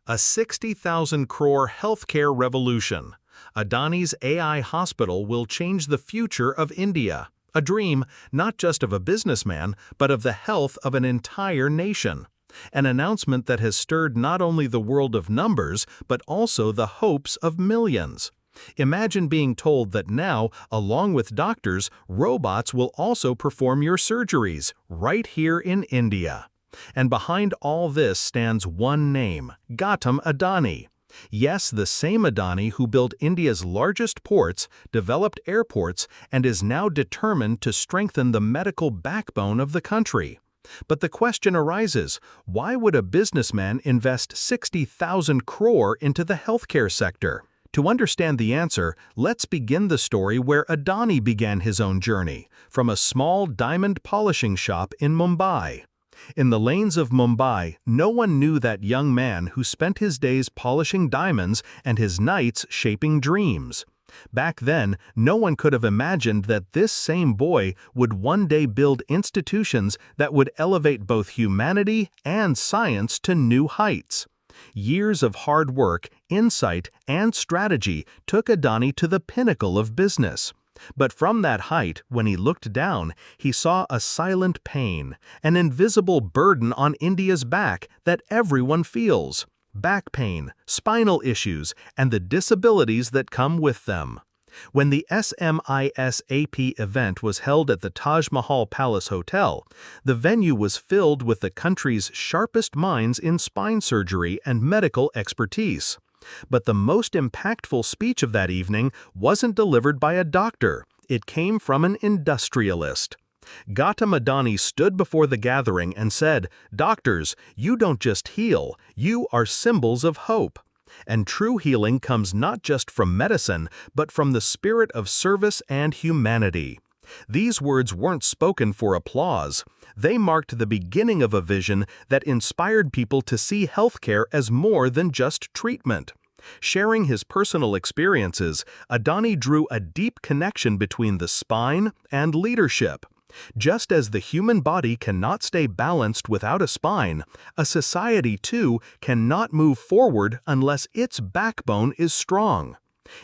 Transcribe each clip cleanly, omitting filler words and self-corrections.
A 60,000 crore healthcare revolution. Adani's AI hospital will change the future of India. A dream not just of a businessman, but of the health of an entire nation. An announcement that has stirred not only the world of numbers, but also the hopes of millions. Imagine being told that now, along with doctors, robots will also perform your surgeries, right here in India. And behind all this stands one name, Gautam Adani. Yes, the same Adani who built India's largest ports, developed airports, and is now determined to strengthen the medical backbone of the country. But the question arises, why would a businessman invest 60,000 crore into the healthcare sector? To understand the answer, let's begin the story where Adani began his own journey, from a small diamond polishing shop in Mumbai. In the lanes of Mumbai, no one knew that young man who spent his days polishing diamonds and his nights shaping dreams. Back then, no one could have imagined that this same boy would one day build institutions that would elevate both humanity and science to new heights. Years of hard work, insight, and strategy took Adani to the pinnacle of business. But from that height, when he looked down, he saw a silent pain, an invisible burden on India's back that everyone feels. Back pain, spinal issues, and the disabilities that come with them. When the 𝐮𝐻𝐚𝐿 event was held at the Taj Mahal Palace Hotel, the venue was filled with the country's sharpest minds in spine surgery and medical expertise. But the most impactful speech of that evening wasn't delivered by a doctor. It came from an industrialist. Gautam Adani stood before the gathering and said, "Doctors, you don't just heal, you are symbols of hope." And true healing comes not just from medicine, but from the spirit of service and humanity. These words weren't spoken for applause. They marked the beginning of a vision that inspired people to see healthcare as more than just treatment. Sharing his personal experiences, Adani drew a deep connection between the spine and leadership. Just as the human body cannot stay balanced without a spine, a society too cannot move forward unless its backbone is strong.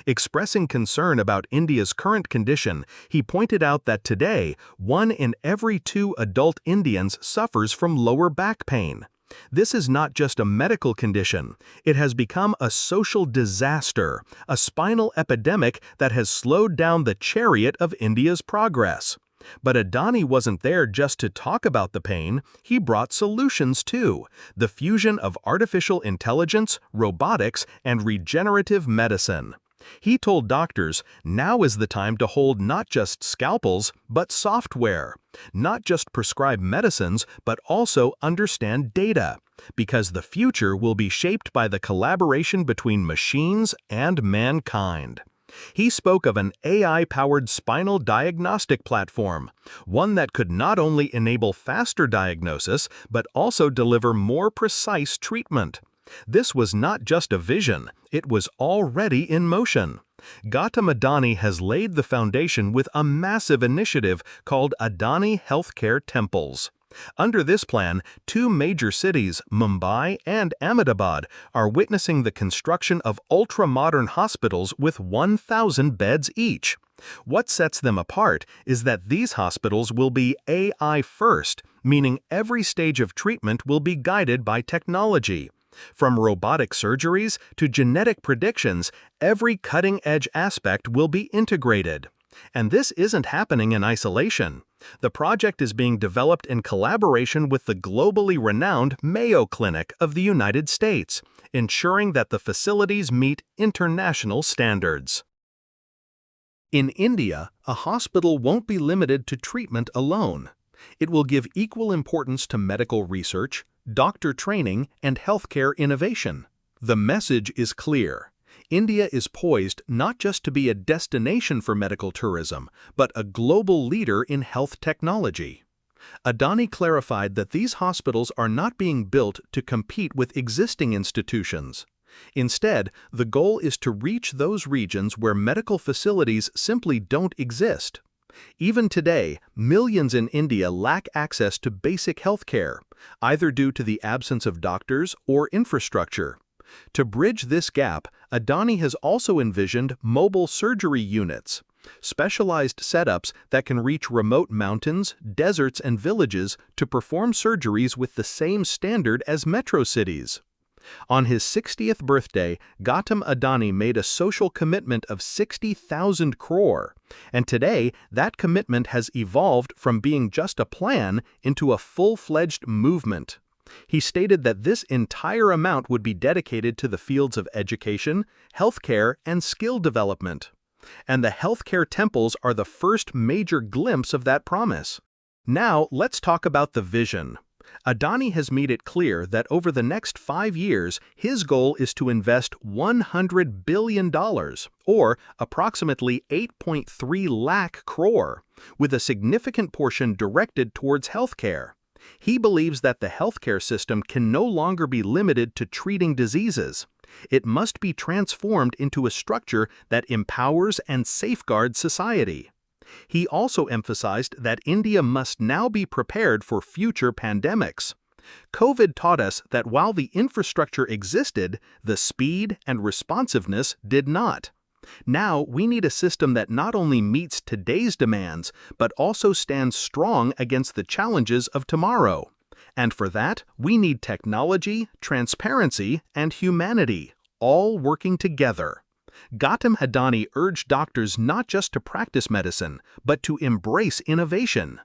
Expressing concern about India's current condition, he pointed out that today, 1 in every 2 adult Indians suffers from lower back pain. This is not just a medical condition, it has become a social disaster, a spinal epidemic that has slowed down the chariot of India's progress. But Adani wasn't there just to talk about the pain, he brought solutions too, the fusion of artificial intelligence, robotics, and regenerative medicine. He told doctors, now is the time to hold not just scalpels, but software. Not just prescribe medicines, but also understand data. Because the future will be shaped by the collaboration between machines and mankind. He spoke of an AI-powered spinal diagnostic platform, one that could not only enable faster diagnosis, but also deliver more precise treatment. This was not just a vision, it was already in motion. Gautam Adani has laid the foundation with a massive initiative called Adani Healthcare Temples. Under this plan, 2 major cities, Mumbai and Ahmedabad, are witnessing the construction of ultra-modern hospitals with 1,000 beds each. What sets them apart is that these hospitals will be AI first, meaning every stage of treatment will be guided by technology. From robotic surgeries to genetic predictions, every cutting-edge aspect will be integrated. And this isn't happening in isolation. The project is being developed in collaboration with the globally renowned Mayo Clinic of the United States, ensuring that the facilities meet international standards. In India, a hospital won't be limited to treatment alone. It will give equal importance to medical research, doctor training, and healthcare innovation. The message is clear. India is poised not just to be a destination for medical tourism, but a global leader in health technology. Adani clarified that these hospitals are not being built to compete with existing institutions. Instead, the goal is to reach those regions where medical facilities simply don't exist. Even today, millions in India lack access to basic health care, either due to the absence of doctors or infrastructure. To bridge this gap, Adani has also envisioned mobile surgery units, specialized setups that can reach remote mountains, deserts, and villages to perform surgeries with the same standard as metro cities. On his 60th birthday, Gautam Adani made a social commitment of 60,000 crore, and today that commitment has evolved from being just a plan into a full-fledged movement. He stated that this entire amount would be dedicated to the fields of education, healthcare, and skill development. And the healthcare temples are the first major glimpse of that promise. Now, let's talk about the vision. Adani has made it clear that over the next 5 years, his goal is to invest $100 billion, or approximately 8.3 lakh crore, with a significant portion directed towards healthcare. He believes that the healthcare system can no longer be limited to treating diseases. It must be transformed into a structure that empowers and safeguards society. He also emphasized that India must now be prepared for future pandemics. COVID taught us that while the infrastructure existed, the speed and responsiveness did not. Now we need a system that not only meets today's demands, but also stands strong against the challenges of tomorrow. And for that, we need technology, transparency, and humanity, all working together. Gautam Adani urged doctors not just to practice medicine, but to embrace innovation.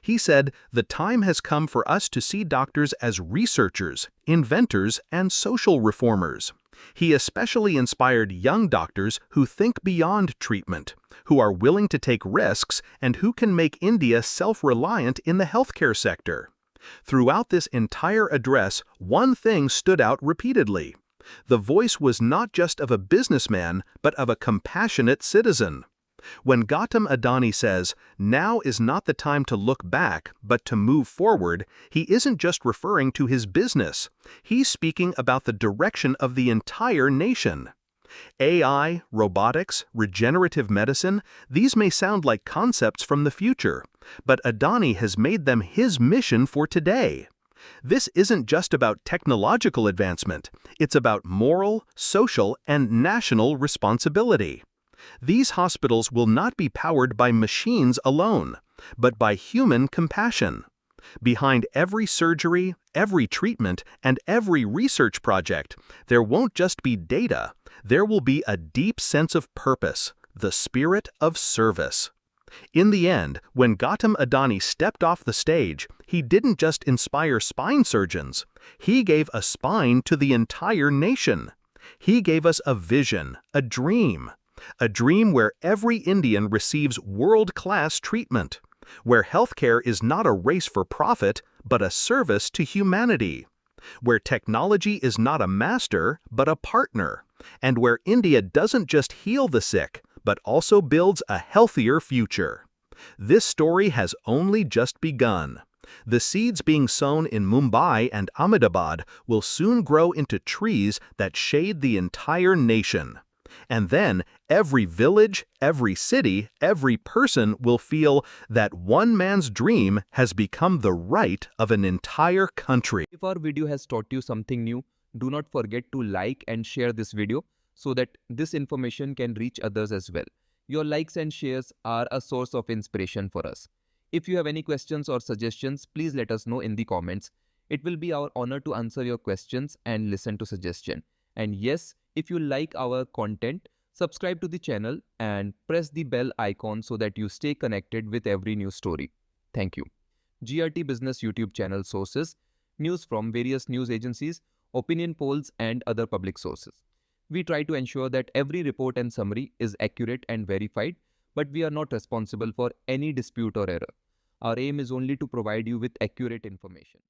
He said, "The time has come for us to see doctors as researchers, inventors, and social reformers." He especially inspired young doctors who think beyond treatment, who are willing to take risks, and who can make India self-reliant in the healthcare sector. Throughout this entire address, one thing stood out repeatedly. The voice was not just of a businessman, but of a compassionate citizen. When Gautam Adani says, "Now is not the time to look back, but to move forward," he isn't just referring to his business. He's speaking about the direction of the entire nation. AI, robotics, regenerative medicine, these may sound like concepts from the future, but Adani has made them his mission for today. This isn't just about technological advancement, it's about moral, social, and national responsibility. These hospitals will not be powered by machines alone, but by human compassion. Behind every surgery, every treatment, and every research project, there won't just be data, there will be a deep sense of purpose, the spirit of service. In the end, when Gautam Adani stepped off the stage, he didn't just inspire spine surgeons, he gave a spine to the entire nation. He gave us a vision, a dream where every Indian receives world-class treatment, where healthcare is not a race for profit, but a service to humanity, where technology is not a master, but a partner, and where India doesn't just heal the sick, but also builds a healthier future. This story has only just begun. The seeds being sown in Mumbai and Ahmedabad will soon grow into trees that shade the entire nation. And then every village, every city, every person will feel that one man's dream has become the right of an entire country. If our video has taught you something new, do not forget to like and share this video so that this information can reach others as well. Your likes and shares are a source of inspiration for us. If you have any questions or suggestions, please let us know in the comments. It will be our honor to answer your questions and listen to suggestions. And yes, if you like our content, subscribe to the channel and press the bell icon so that you stay connected with every new story. Thank you. GRT Business YouTube channel sources, news from various news agencies, opinion polls and other public sources. We try to ensure that every report and summary is accurate and verified, but we are not responsible for any dispute or error. Our aim is only to provide you with accurate information.